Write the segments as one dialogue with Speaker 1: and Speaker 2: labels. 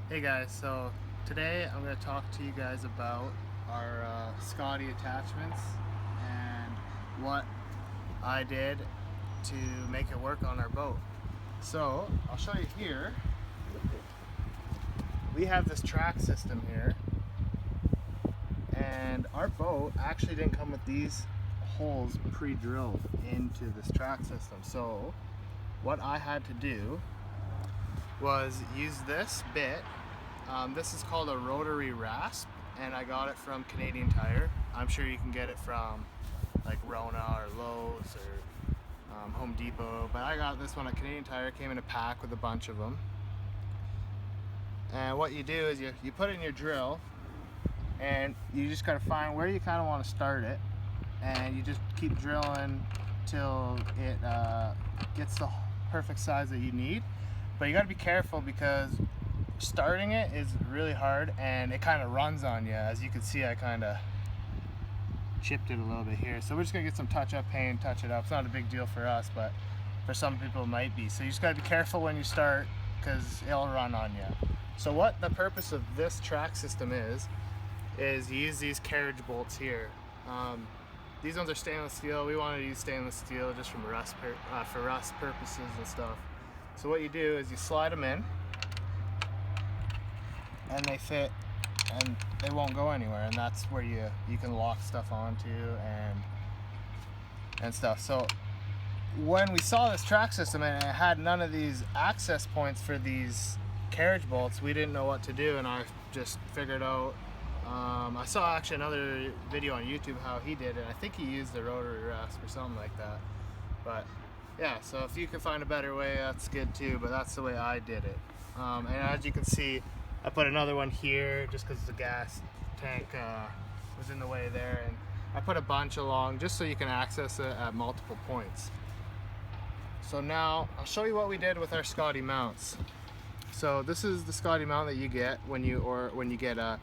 Speaker 1: Hey guys, so today I'm going to talk to you guys about our Scotty attachments and what I did to make it work on our boat. So I'll show you here. We have this track system here, and our boat actually didn't come with these holes pre-drilled into this track system. So what I had to do was use this bit. This is called a rotary rasp, and I got it from Canadian Tire. I'm sure you can get it from like Rona or Lowe's or Home Depot, but I got this one at Canadian Tire. It came in a pack with a bunch of them. And what you do is you put it in your drill, and you just gotta find where you kind of want to start it, and you just keep drilling till it gets the perfect size that you need. But you got to be careful because starting it is really hard and it kind of runs on you. As you can see, I kind of chipped it a little bit here, so we're just gonna get some touch-up paint, touch it up. It's not a big deal for us, but for some people it might be. So you just got to be careful when you start because it'll run on you. So what the purpose of this track system is you use these carriage bolts here. These ones are stainless steel. We wanted to use stainless steel just from for rust purposes and stuff. So what you do is you slide them in, and they fit, and they won't go anywhere. And that's where you can lock stuff onto and stuff. So when we saw this track system and it had none of these access points for these carriage bolts, we didn't know what to do, and I just figured out. I saw actually another video on YouTube how he did it. I think he used the rotary rasp or something like that. But yeah, so if you can find a better way, that's good too, but that's the way I did it. And as you can see, I put another one here just because the gas tank was in the way there, and I put a bunch along just so you can access it at multiple points. So now I'll show you what we did with our Scotty mounts. So this is the Scotty mount that you get when you get a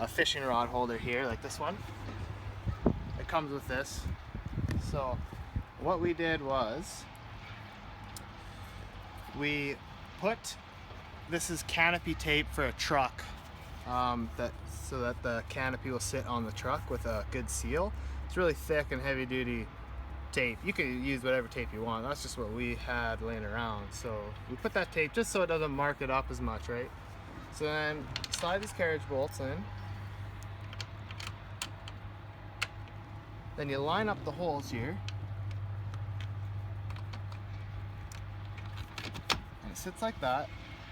Speaker 1: fishing rod holder here, like this one. It comes with this. So what we did was we put, this is canopy tape for a truck, so that the canopy will sit on the truck with a good seal. It's really thick and heavy duty tape. You can use whatever tape you want. That's just what we had laying around. So we put that tape just so it doesn't mark it up as much, right? So then slide these carriage bolts in. Then you line up the holes here. And it sits like that.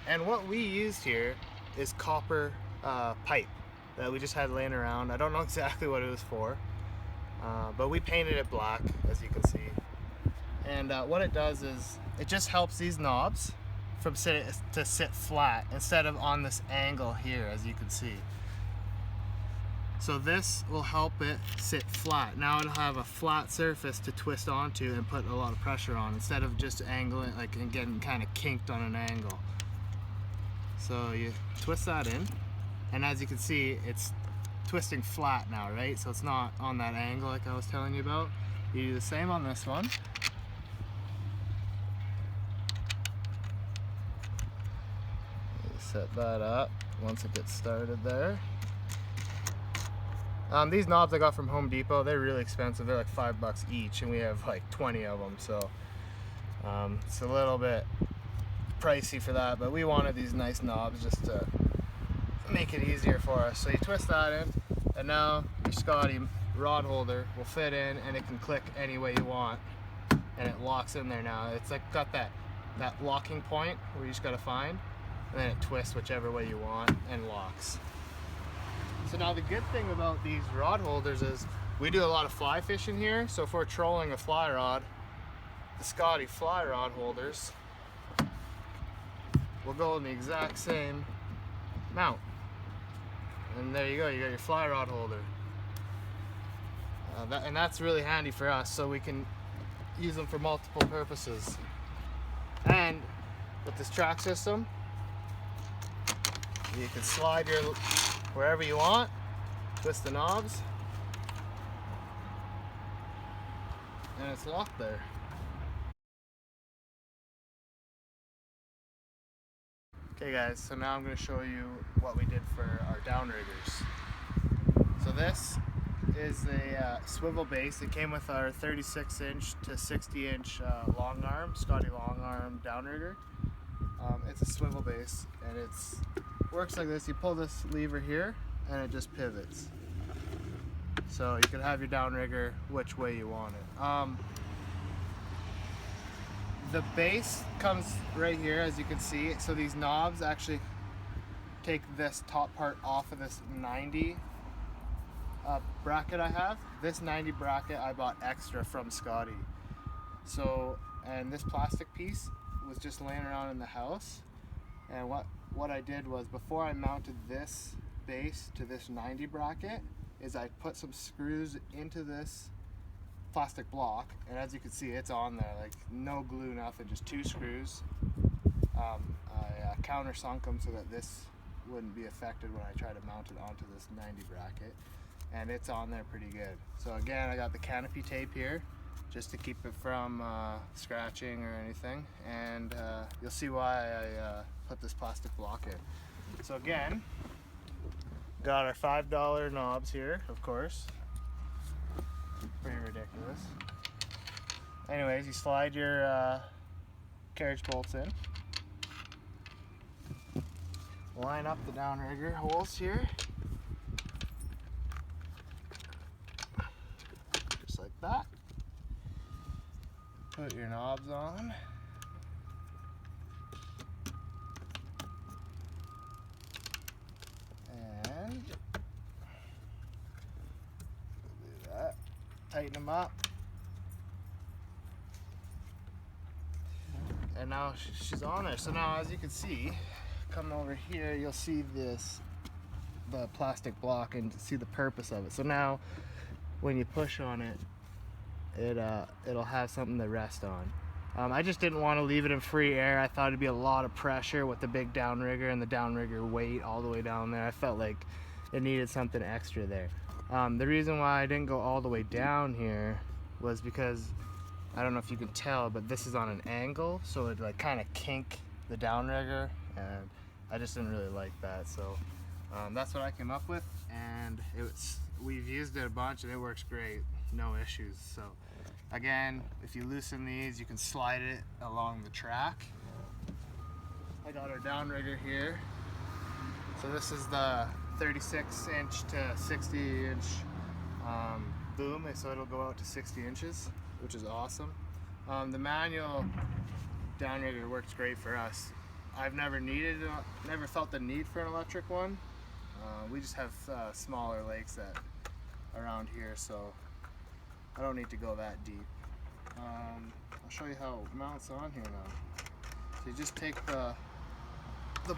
Speaker 1: And what we used here is copper pipe that we just had laying around. I don't know exactly what it was for, but we painted it black, as you can see. And what it does is it just helps these knobs from sit flat instead of on this angle here, as you can see. So this will help it sit flat. Now it'll have a flat surface to twist onto and put a lot of pressure on instead of just angling like and getting kind of kinked on an angle. So you twist that in, and as you can see, it's twisting flat now, right? So it's not on that angle like I was telling you about. You do the same on this one. Set that up once it gets started there. These knobs I got from Home Depot, they're really expensive. They're like $5 each, and we have like 20 of them, so it's a little bit pricey for that, but we wanted these nice knobs just to make it easier for us. So you twist that in, and now your Scotty rod holder will fit in, and it can click any way you want, and it locks in there now. It's like got that locking point where you just gotta find, and then it twists whichever way you want and locks. So now the good thing about these rod holders is we do a lot of fly fishing here, so if we're trolling a fly rod, the Scotty fly rod holders will go in the exact same mount. And there you go, you got your fly rod holder. And that's really handy for us, so we can use them for multiple purposes. And with this track system, you can slide your wherever you want, twist the knobs, and it's locked there. Okay guys, so now I'm going to show you what we did for our downriggers. So this is a swivel base. It came with our 36-inch to 60-inch long arm, Scotty long arm downrigger. It's a swivel base and it works like this. You pull this lever here and it just pivots. So you can have your downrigger which way you want it. The base comes right here, as you can see. So these knobs actually take this top part off of this 90 bracket I have. This 90 bracket I bought extra from Scotty. So, and this plastic piece was just laying around in the house. And what I did was, before I mounted this base to this 90 bracket, is I put some screws into this plastic block, and as you can see, it's on there, like no glue, nothing, just 2 screws. I countersunk them so that this wouldn't be affected when I try to mount it onto this 90 bracket, and it's on there pretty good. So again, I got the canopy tape here just to keep it from scratching or anything, and you'll see why I put this plastic block in. So again, got our $5 knobs here, of course. Pretty ridiculous. Anyways, you slide your carriage bolts in. Line up the downrigger holes here. Just like that. Put your knobs on. And do that. Tighten them up. And now she's on there. So now, as you can see, come over here, you'll see the plastic block and see the purpose of it. So now when you push on it, it'll have something to rest on. I just didn't want to leave it in free air. I thought it'd be a lot of pressure with the big downrigger and the downrigger weight all the way down there. I felt like it needed something extra there. The reason why I didn't go all the way down here was because, I don't know if you can tell, but this is on an angle, so it like kind of kink the downrigger, and I just didn't really like that. So that's what I came up with, and we've used it a bunch and it works great, no issues. So again, if you loosen these, you can slide it along the track. I got our downrigger here. So this is the 36-inch to 60-inch boom, so it'll go out to 60 inches, which is awesome. The manual downrigger works great for us. I've never felt the need for an electric one. We just have smaller lakes around here, so I don't need to go that deep. I'll show you how it mounts on here now. So you just take the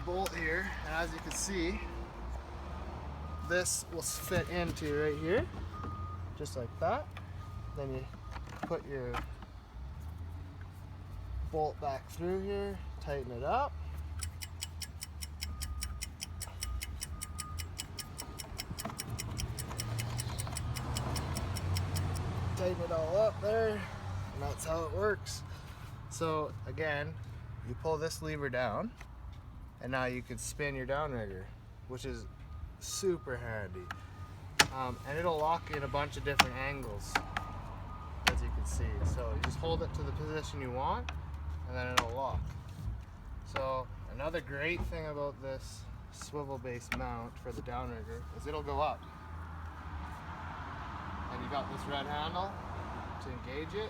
Speaker 1: bolt here, and as you can see, this will fit into right here, just like that. Then you put your bolt back through here, tighten it up. Tighten it all up there, and that's how it works. So again, you pull this lever down, and now you can spin your downrigger, which is super handy. And it'll lock in a bunch of different angles, as you can see. So you just hold it to the position you want, and then it'll lock. So another great thing about this swivel base mount for the downrigger is it'll go up. And you got this red handle to engage it,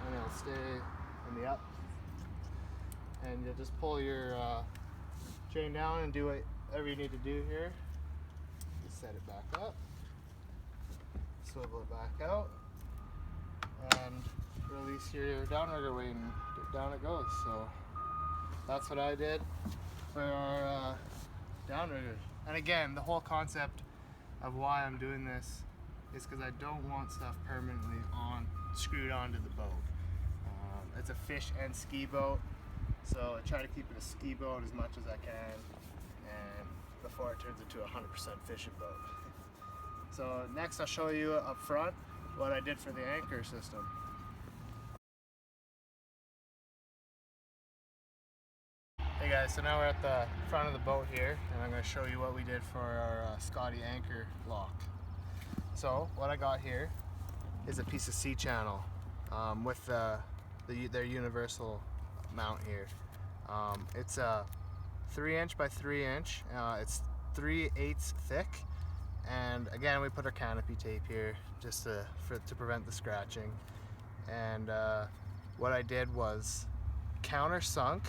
Speaker 1: and it'll stay in the up. And you'll just pull your chain down and do whatever you need to do here. Just set it back up, swivel it back out, and release your downrigger weight, and down it goes. So that's what I did for our downrigger. And again, the whole concept of why I'm doing this is because I don't want stuff permanently screwed onto the boat. It's a fish and ski boat, so I try to keep it a ski boat as much as I can, and before it turns into a 100% fishing boat. So next I'll show you up front what I did for the anchor system. Hey guys, so now we're at the front of the boat here, and I'm going to show you what we did for our Scotty anchor lock. So what I got here is a piece of C-channel with their universal mount here. It's a 3" by 3". It's 3/8 thick, and again we put our canopy tape here just to prevent the scratching. And what I did was countersunk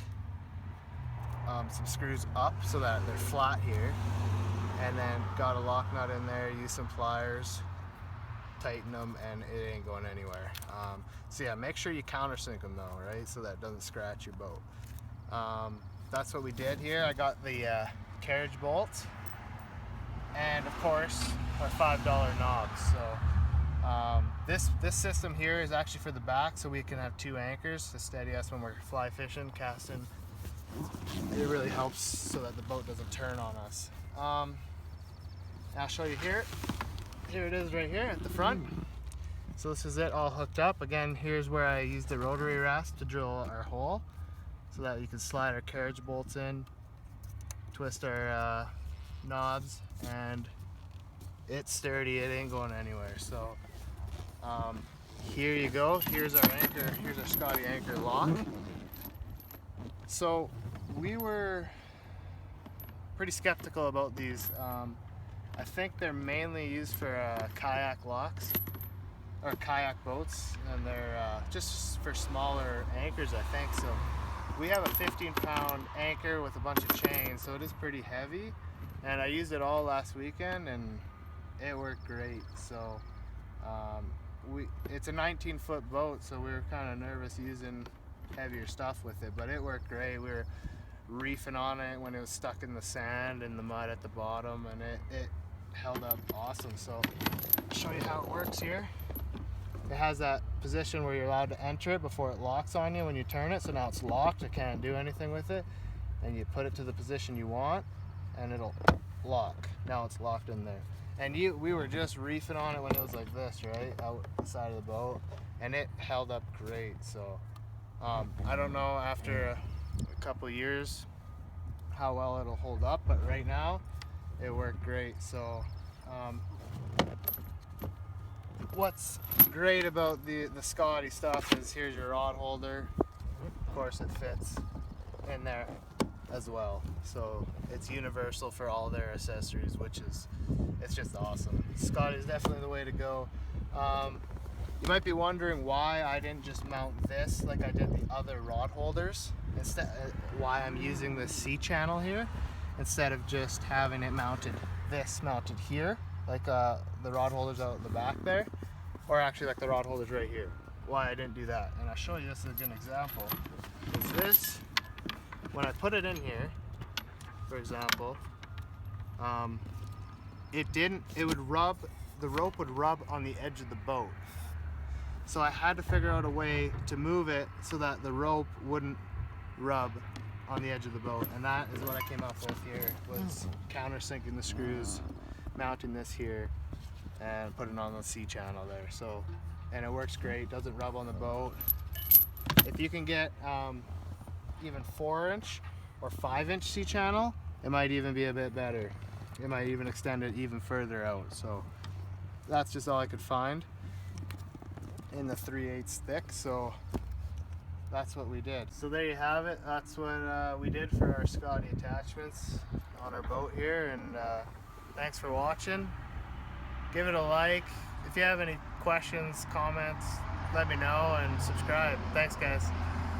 Speaker 1: some screws up so that they're flat here, and then got a lock nut in there, used some pliers, tighten them, and it ain't going anywhere. So yeah, make sure you countersink them though, right, so that it doesn't scratch your boat. That's what we did here. I got the carriage bolts, and of course our $5 knobs. So this system here is actually for the back, so we can have 2 anchors to steady us when we're fly fishing, casting. It really helps so that the boat doesn't turn on us. I'll show you here. Here it is right here at the front. So this is it all hooked up. Again, here's where I used the rotary rasp to drill our hole so that you can slide our carriage bolts in, twist our knobs, and it's sturdy, it ain't going anywhere. So here you go, here's our anchor, here's our Scotty anchor lock. So we were pretty skeptical about these. I think they're mainly used for kayak locks or kayak boats, and they're just for smaller anchors, I think. So we have a 15-pound anchor with a bunch of chains, so it is pretty heavy, and I used it all last weekend and it worked great. So it's a 19-foot boat, so we were kind of nervous using heavier stuff with it, but it worked great. We were reefing on it when it was stuck in the sand and the mud at the bottom, and it held up awesome. So I'll show you how it works here. It has that position where you're allowed to enter it before it locks on you when you turn it. So now it's locked, I can't do anything with it, and you put it to the position you want and it'll lock. Now it's locked in there. And we were just reefing on it when it was like this, right, out the side of the boat, and it held up great. So I don't know after a couple years how well it'll hold up, but right now it worked great. So what's great about the Scotty stuff is here's your rod holder. Of course it fits in there as well, so it's universal for all their accessories, which is, it's just awesome. Scotty is definitely the way to go. You might be wondering why I didn't just mount this like I did the other rod holders, instead why I'm using the C-channel here instead of just having it mounted here like the rod holders out the back there, or actually like the rod holders right here. Why I didn't do that, and I'll show you this as a good example, is this, when I put it in here, for example, the rope would rub on the edge of the boat. So I had to figure out a way to move it so that the rope wouldn't rub on the edge of the boat, and that is what I came up with here, was countersinking the screws, mounting this here, and putting on the C-channel there. So, and it works great, doesn't rub on the boat. If you can get even 4" or 5" C-channel, it might even be a bit better. It might even extend it even further out. So that's just all I could find in the 3/8 thick, so that's what we did. So there you have it. That's what we did for our Scotty attachments on our boat here, and thanks for watching. Give it a like. If you have any questions, comments, let me know, and subscribe. Thanks guys.